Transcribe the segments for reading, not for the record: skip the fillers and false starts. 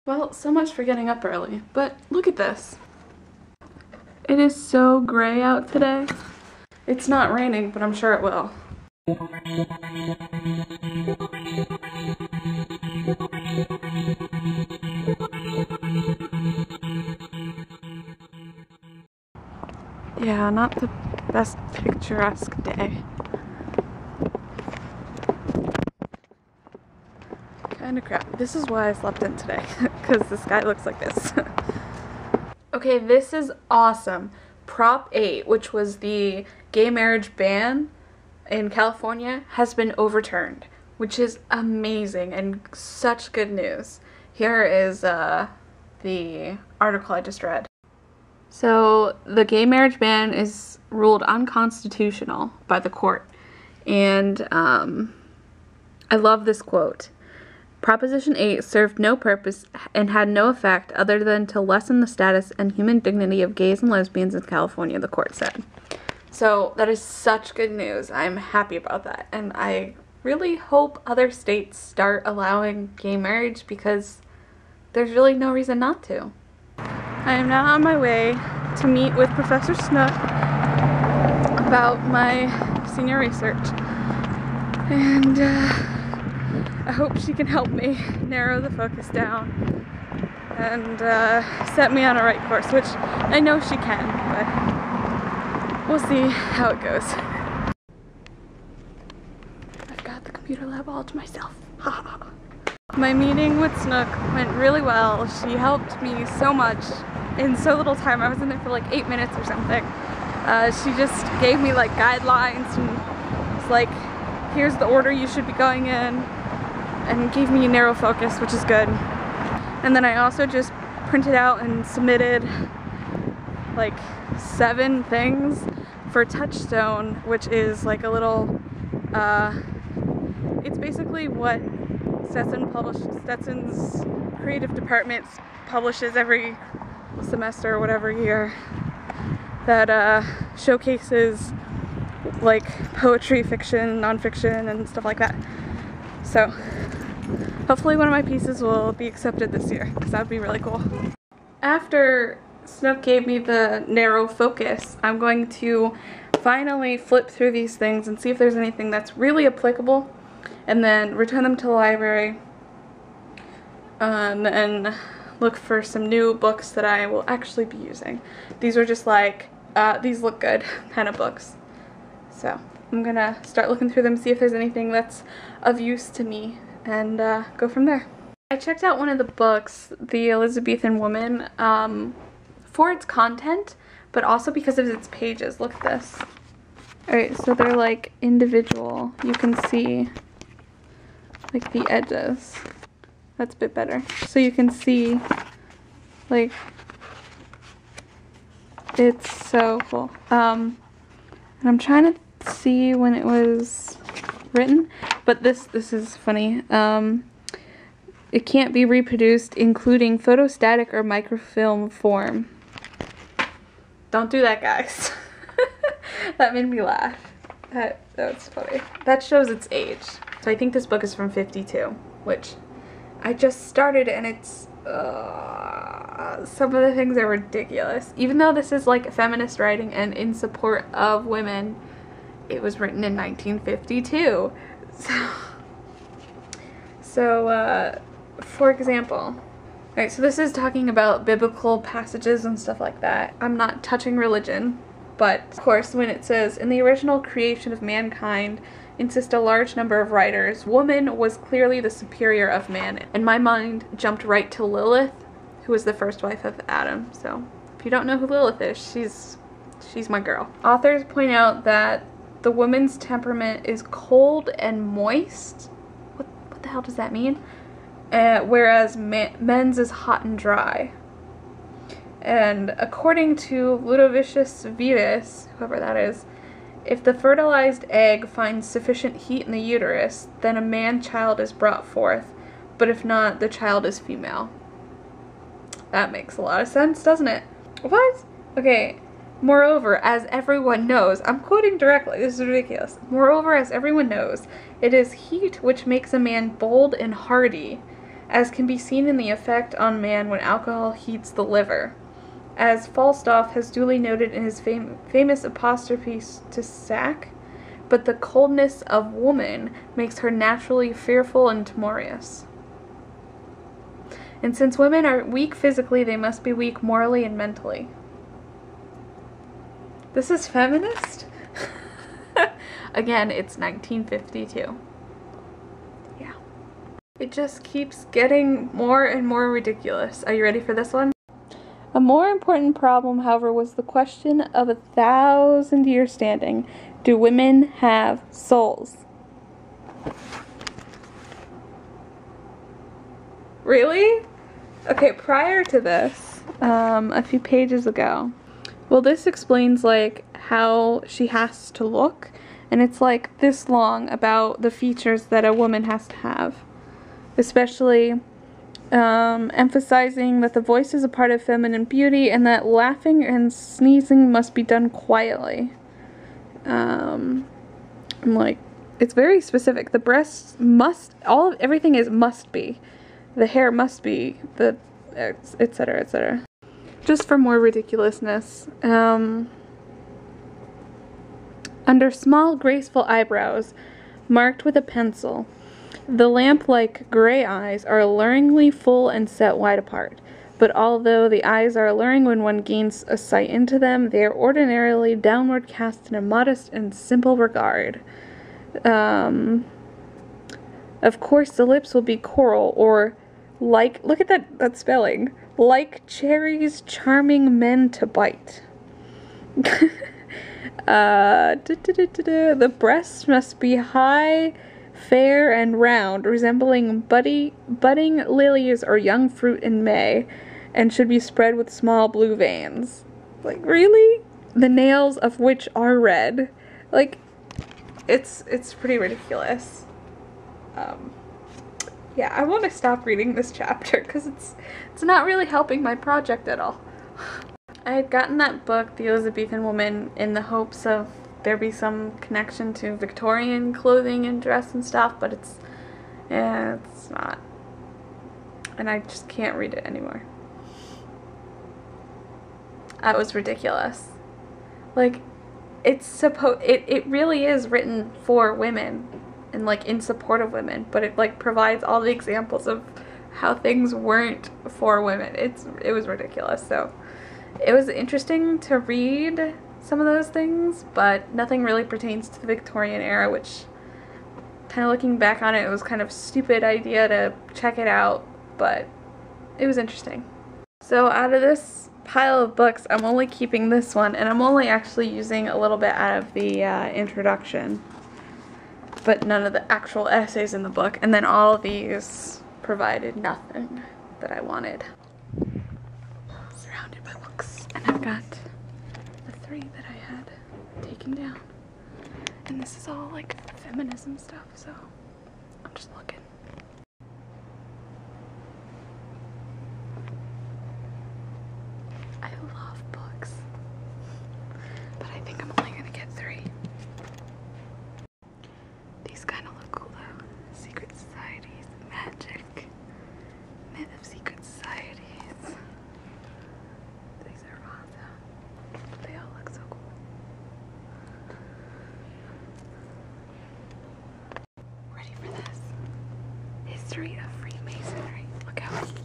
Well, so much for getting up early, but look at this. It is so gray out today. It's not raining, but I'm sure it will. Yeah, not the best picturesque day. Kinda crap. This is why I slept in today, because the sky looks like this. Okay, this is awesome. Prop 8, which was the gay marriage ban in California, has been overturned, which is amazing and such good news. Here is the article I just read. So the gay marriage ban is ruled unconstitutional by the court, and I love this quote. Proposition 8 served no purpose and had no effect other than to lessen the status and human dignity of gays and lesbians in California, the court said. So that is such good news. I'm happy about that, and I really hope other states start allowing gay marriage because there's really no reason not to. I am now on my way to meet with Professor Snook about my senior research, and I hope she can help me narrow the focus down and set me on a right course, which I know she can, but we'll see how it goes. I've got the computer lab all to myself. My meeting with Snook went really well. She helped me so much in so little time. I was in there for like 8 minutes or something. She just gave me like guidelines and was like, here's the order you should be going in, and gave me a narrow focus, which is good. And then I also just printed out and submitted like 7 things for Touchstone, which is like a little, it's basically what Stetson's creative department publishes every semester or whatever year, that showcases like poetry, fiction, nonfiction, and stuff like that. So hopefully one of my pieces will be accepted this year, because that would be really cool. After Snook gave me the narrow focus, I'm going to finally flip through these things and see if there's anything that's really applicable, and then return them to the library, and look for some new books that I will actually be using. These are just like, these look good kind of books. So I'm gonna start looking through them, see if there's anything that's of use to me, and go from there. I checked out one of the books, The Elizabethan Woman, for its content, but also because of its pages. Look at this. Alright, so they're like individual. You can see like the edges. That's a bit better. So you can see, like, it's so cool. And I'm trying to see when it was written, but this is funny. It can't be reproduced, including photostatic or microfilm form. Don't do that, guys. That made me laugh. That's funny. That shows its age. So I think this book is from '52, which I just started, and it's some of the things are ridiculous. Even though this is like feminist writing and in support of women, it was written in 1952. So for example, alright, so this is talking about biblical passages and stuff like that. I'm not touching religion, but of course when it says, in the original creation of mankind, insist a large number of writers, woman was clearly the superior of man. And my mind jumped right to Lilith, who was the first wife of Adam. So if you don't know who Lilith is, she's my girl. Authors point out that the woman's temperament is cold and moist. What the hell does that mean? Whereas men's is hot and dry. And according to Ludovicius Vitus, whoever that is, if the fertilized egg finds sufficient heat in the uterus, then a man-child is brought forth, but if not, the child is female. That makes a lot of sense, doesn't it? What? Okay. Moreover, as everyone knows, I'm quoting directly, this is ridiculous. Moreover, as everyone knows, it is heat which makes a man bold and hardy. as can be seen in the effect on man when alcohol heats the liver. As Falstaff has duly noted in his famous apostrophe to Sack, but the coldness of woman makes her naturally fearful and timorous. And since women are weak physically, they must be weak morally and mentally. This is feminist? Again, it's 1952. Yeah. It just keeps getting more and more ridiculous. Are you ready for this one? A more important problem, however, was the question of 1,000-year standing. Do women have souls? Really? Okay, prior to this, a few pages ago, well, this explains, like, how she has to look, and it's, like, this long about the features that a woman has to have, especially emphasizing that the voice is a part of feminine beauty and that laughing and sneezing must be done quietly. I'm like, it's very specific. The breasts must, everything is must be. The hair must be, the etc., etc. Just for more ridiculousness, under small graceful eyebrows marked with a pencil, the lamp-like gray eyes are alluringly full and set wide apart, but although the eyes are alluring when one gains a sight into them, they are ordinarily downward cast in a modest and simple regard. Of course the lips will be coral, or like, look at that spelling, like cherries charming men to bite. The breasts must be high, fair, and round, resembling budding lilies or young fruit in May, and should be spread with small blue veins. Like, really? The nails of which are red. Like, it's pretty ridiculous. Yeah, I want to stop reading this chapter because it's not really helping my project at all. I had gotten that book, The Elizabethan Woman, in the hopes of there be some connection to Victorian clothing and dress and stuff, but it's not. And I just can't read it anymore. That was ridiculous. Like, it really is written for women and, like, in support of women, but it, like, provides all the examples of how things weren't for women. It was ridiculous. So it was interesting to read some of those things, but nothing really pertains to the Victorian era, which, kind of looking back on it, it was kind of a stupid idea to check it out, but it was interesting. So out of this pile of books, I'm only keeping this one, and I'm only actually using a little bit out of the introduction, but none of the actual essays in the book, and then all of these provided nothing that I wanted. Surrounded by books, and I've got the 3 that I had taken down, and this is all like feminism stuff, so I'm just looking. I love books, but I think I'm only gonna get 3. These kind of look cool though. Secret societies, magic, myth of secret societies. These are awesome. They all look so cool. Ready for this? History of Freemasonry. Look how huge.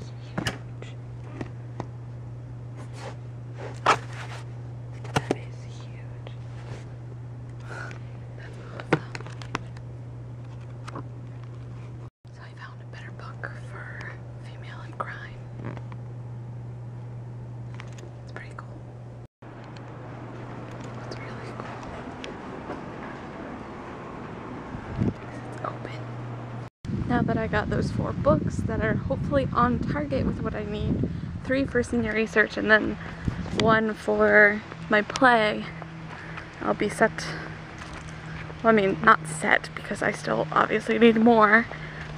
That is huge. That's awesome. So I found a better book for female in crime. It's pretty cool. It's really cool. It's open. Now that I got those 4 books that are hopefully on target with what I need, 3 for senior research and then 1 for my play, I'll be set. Well, I mean, not set, because I still obviously need more,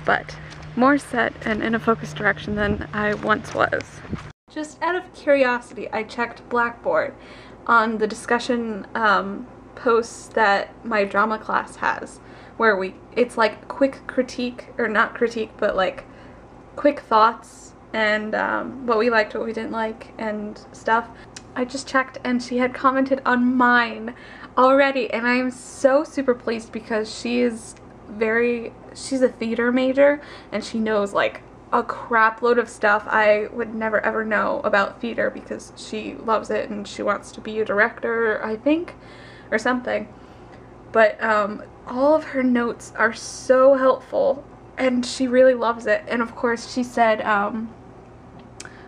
but more set and in a focused direction than I once was. Just out of curiosity, I checked Blackboard on the discussion posts that my drama class has, where it's like quick critique, or not critique, but like quick thoughts and what we liked, what we didn't like, and stuff. I just checked and she had commented on mine already, and I am so super pleased because she's a theater major and she knows like a crap load of stuff I would never ever know about theater because she loves it and she wants to be a director, I think, or something. But all of her notes are so helpful and she really loves it. And of course she said,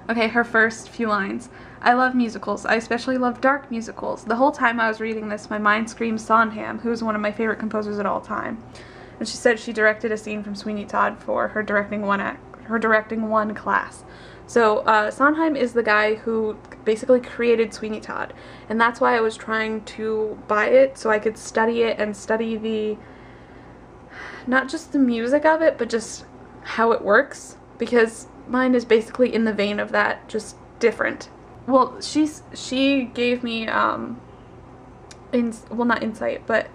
okay, her first few lines: I love musicals. I especially love dark musicals. The whole time I was reading this, my mind screamed Sondheim, who's one of my favorite composers at all time. And she said she directed a scene from Sweeney Todd for her directing one class. So Sondheim is the guy who basically created Sweeney Todd, and that's why I was trying to buy it so I could study it and study not just the music of it, but just how it works, because mine is basically in the vein of that, just different. Well, she gave me well, not insight, but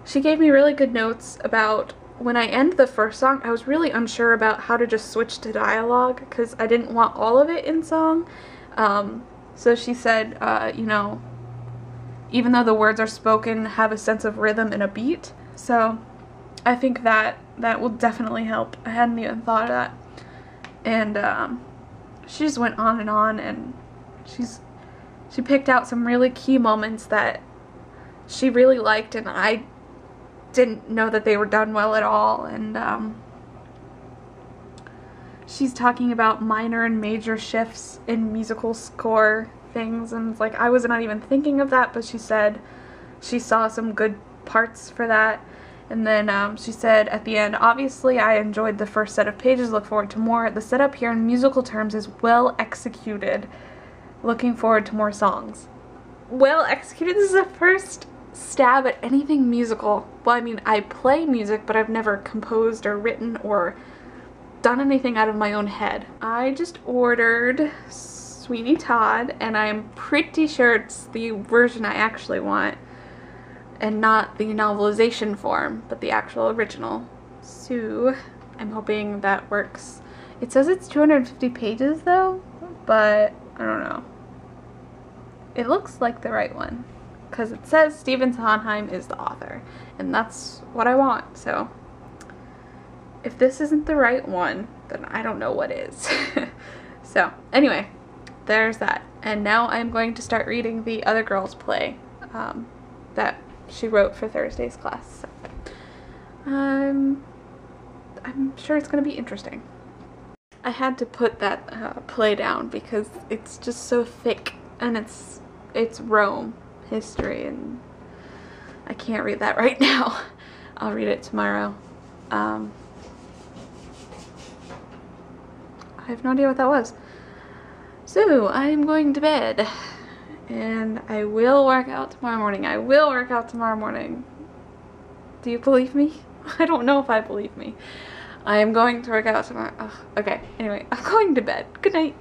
she gave me really good notes about when I end the first song. I was really unsure about how to just switch to dialogue because I didn't want all of it in song. So she said, you know, even though the words are spoken, have a sense of rhythm and a beat. So I think that will definitely help. I hadn't even thought of that. And she just went on, and she picked out some really key moments that she really liked, and I didn't know that they were done well at all. And she's talking about minor and major shifts in musical score things, and it's like I was not even thinking of that, but she said she saw some good parts for that. And then she said at the end, obviously I enjoyed the first set of pages, look forward to more. The setup here in musical terms is well executed. Looking forward to more songs. Well executed? This is the first stab at anything musical. Well, I mean, I play music, but I've never composed or written or done anything out of my own head. I just ordered Sweeney Todd, and I'm pretty sure it's the version I actually want, and not the novelization form, but the actual original. So I'm hoping that works. It says it's 250 pages though, but I don't know. It looks like the right one, because it says Stephen Sondheim is the author, and that's what I want. So if this isn't the right one, then I don't know what is. So anyway, there's that. And now I'm going to start reading the Other Girls play that she wrote for Thursday's class. So, I'm sure it's going to be interesting. I had to put that play down because it's just so thick, and it's Rome history, and I can't read that right now. I'll read it tomorrow. I have no idea what that was. So I'm going to bed, and I will work out tomorrow morning. I will work out tomorrow morning. Do you believe me? I don't know if I believe me. I am going to work out tomorrow. Ugh, okay, anyway, I'm going to bed. Good night.